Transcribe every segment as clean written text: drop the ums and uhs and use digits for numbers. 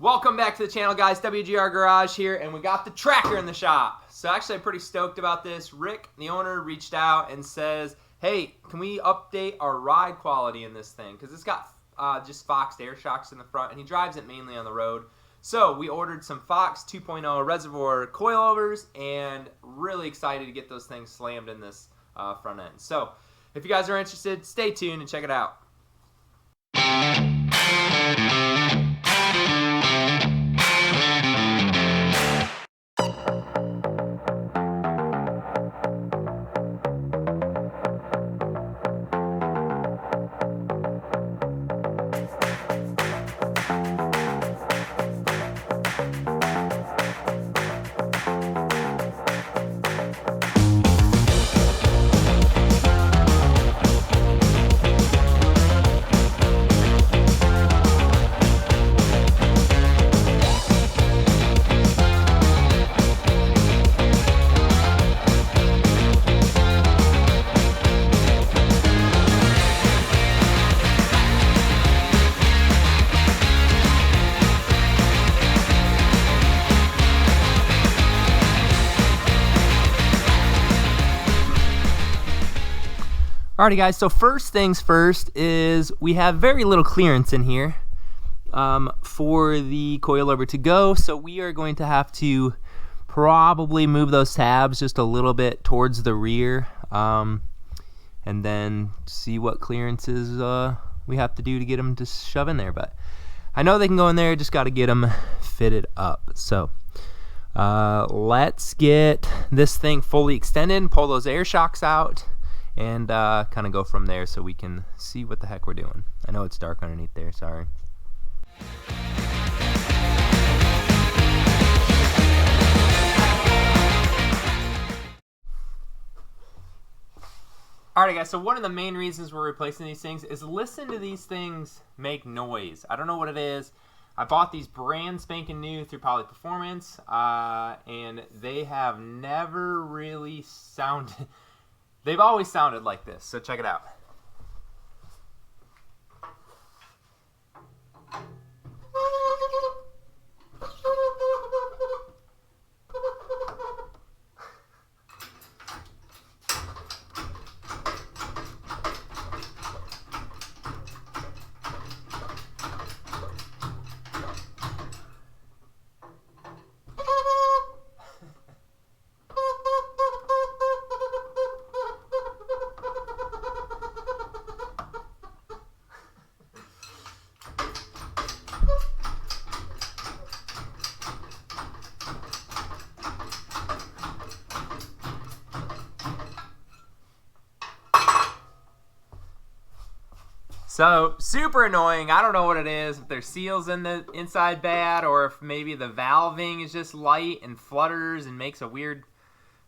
Welcome back to the channel, guys. WGR Garage here, and we got the tracker in the shop. So actually, I'm pretty stoked about this. Rick, the owner, reached out and says, hey, can we update our ride quality in this thing? Because it's got just FOX air shocks in the front, and he drives it mainly on the road. So we ordered some FOX 2.0 reservoir coilovers, and really excited to get those things slammed in this front end. So if you guys are interested, stay tuned and check it out. Alrighty guys, so first things first is we have very little clearance in here for the coilover to go, so we are going to have to probably move those tabs just a little bit towards the rear and then see what clearances we have to do to get them to shove in there. But I know they can go in there, just got to get them fitted up. So let's get this thing fully extended and pull those air shocks out and kind of go from there so we can see what the heck we're doing. I know it's dark underneath there, sorry. Alright guys, so one of the main reasons we're replacing these things is listen to these things make noise. I don't know what it is. I bought these brand spanking new through Poly Performance, and they have never really sounded... They've always sounded like this, so check it out. So, super annoying. I don't know what it is, if there's seals in the inside bad, or if maybe the valving is just light and flutters and makes a weird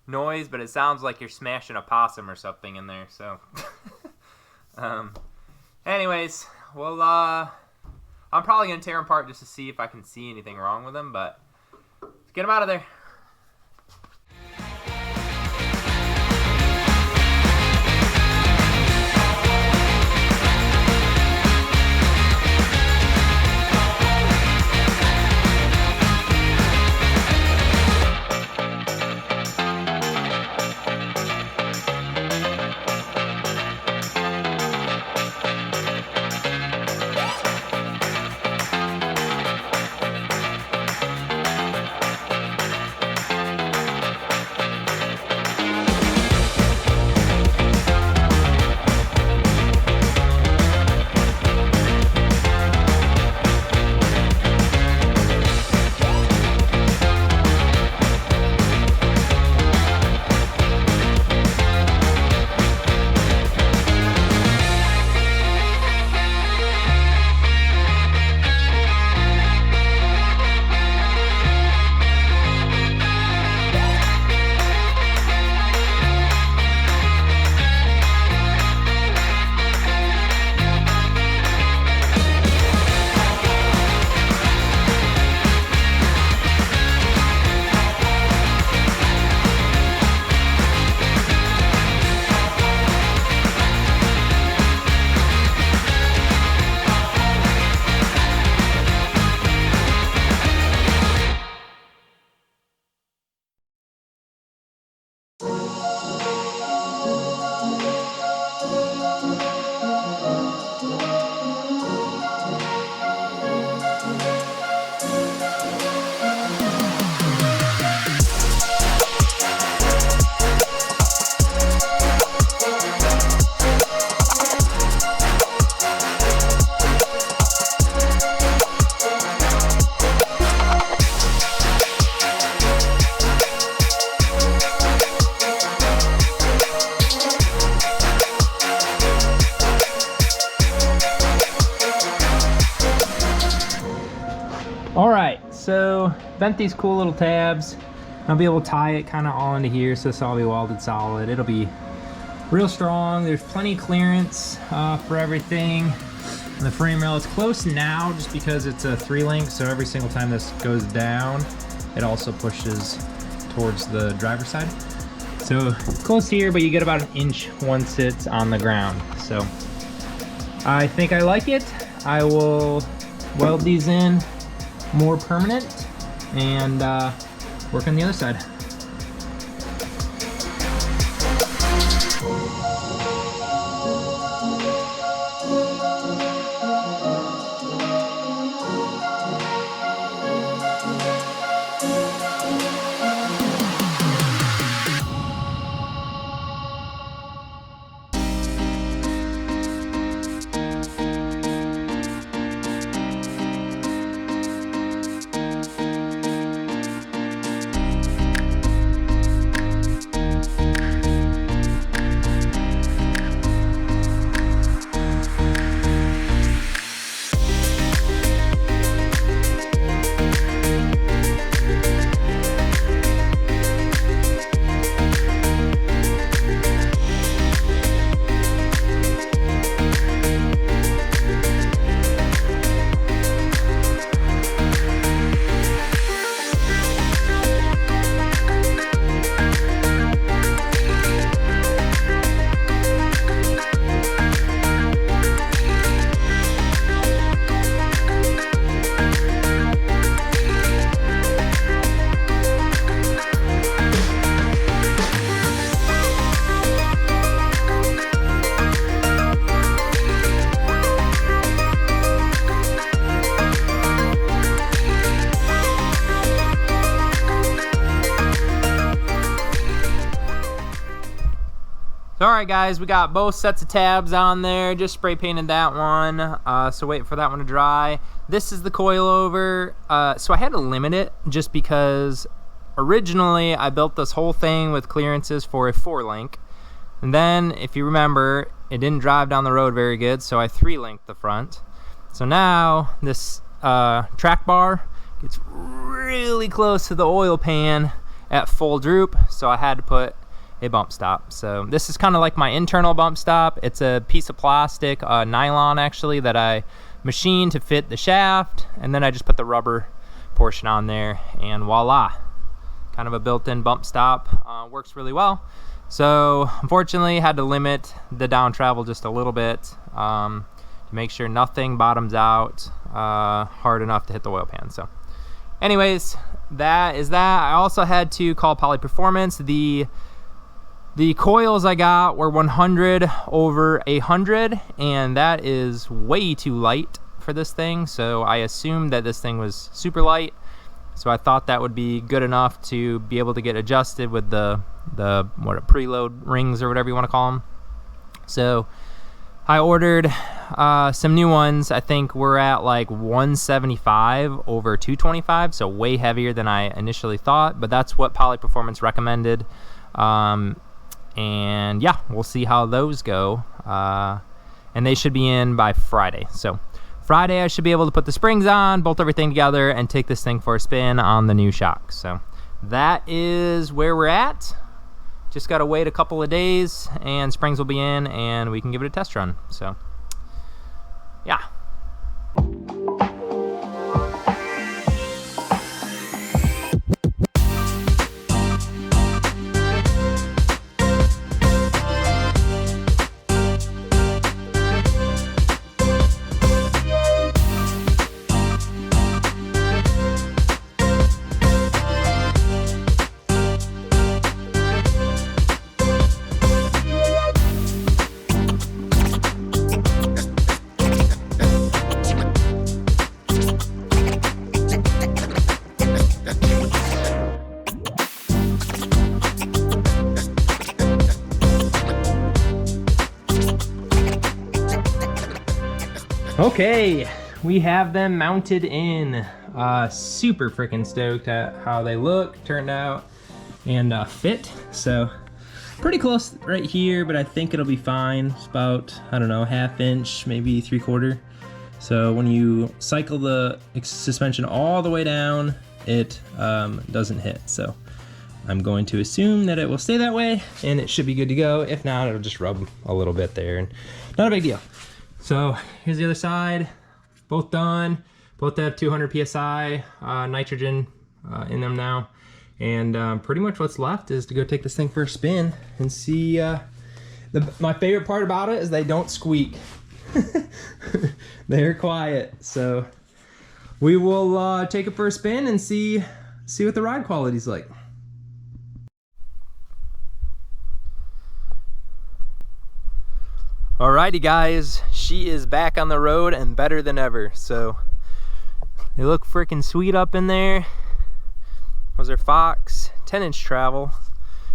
noise, but it sounds like you're smashing a possum or something in there, so. Anyways, well, I'm probably going to tear them apart just to see if I can see anything wrong with them, but let's get them out of there. All right, so bent these cool little tabs. I'll be able to tie it kind of all into here, so this will all be welded solid. It'll be real strong. There's plenty of clearance for everything. And the frame rail is close now just because it's a 3-link, so every single time this goes down, it also pushes towards the driver's side. So close here, but you get about 1 inch once it's on the ground. So I think I like it. I will weld these in more permanent and work on the other side. Alright guys, we got both sets of tabs on there, just spray painted that one, so wait for that one to dry. This is the coilover, so I had to limit it just because originally I built this whole thing with clearances for a 4-link, and then if you remember, it didn't drive down the road very good, so I 3-linked the front. So now this track bar gets really close to the oil pan at full droop, so I had to put a bump stop. So this is kind of like my internal bump stop. It's a piece of plastic, nylon actually, that I machined to fit the shaft, and then I just put the rubber portion on there, and voila, kind of a built-in bump stop. Works really well. So unfortunately had to limit the down travel just a little bit to make sure nothing bottoms out hard enough to hit the oil pan. So anyways, that is that. I also had to call Poly Performance. The coils I got were 100 over 100, and that is way too light for this thing, so I assumed that this thing was super light, so I thought that would be good enough to be able to get adjusted with the preload rings or whatever you want to call them. So I ordered some new ones. I think we're at like 175 over 225, so way heavier than I initially thought, but that's what Poly Performance recommended. And yeah, we'll see how those go, and they should be in by Friday. So Friday I should be able to put the springs on, bolt everything together, and take this thing for a spin on the new shock. So that is where we're at. Just gotta wait a couple of days and springs will be in and we can give it a test run. So yeah. Okay, we have them mounted in. Super freaking stoked at how they look, turned out, and fit. So pretty close right here, but I think it'll be fine. It's about, I don't know, 1/2 inch, maybe 3/4. So when you cycle the suspension all the way down, it doesn't hit. So I'm going to assume that it will stay that way and it should be good to go. If not, it'll just rub a little bit there and not a big deal. So here's the other side, both done. Both have 200 PSI nitrogen in them now. And pretty much what's left is to go take this thing for a spin and see. My favorite part about it is they don't squeak. They're quiet. So we will take it for a spin and see what the ride quality's like. Alrighty guys, she is back on the road and better than ever. So they look freaking sweet up in there. Those are FOX 10-inch travel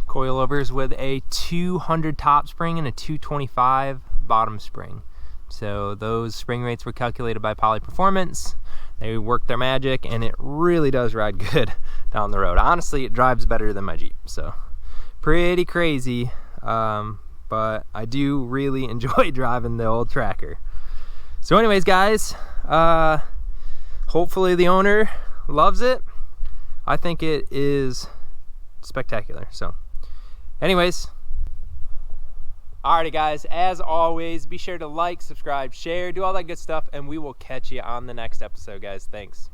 coilovers with a 200 top spring and a 225 bottom spring. So those spring rates were calculated by Poly Performance. They work their magic and it really does ride good down the road. Honestly, it drives better than my Jeep. So pretty crazy. But I do really enjoy driving the old Tracker. So anyways, guys, hopefully the owner loves it. I think it is spectacular. So anyways, alrighty guys, as always, be sure to like, subscribe, share, do all that good stuff, and we will catch you on the next episode, guys. Thanks.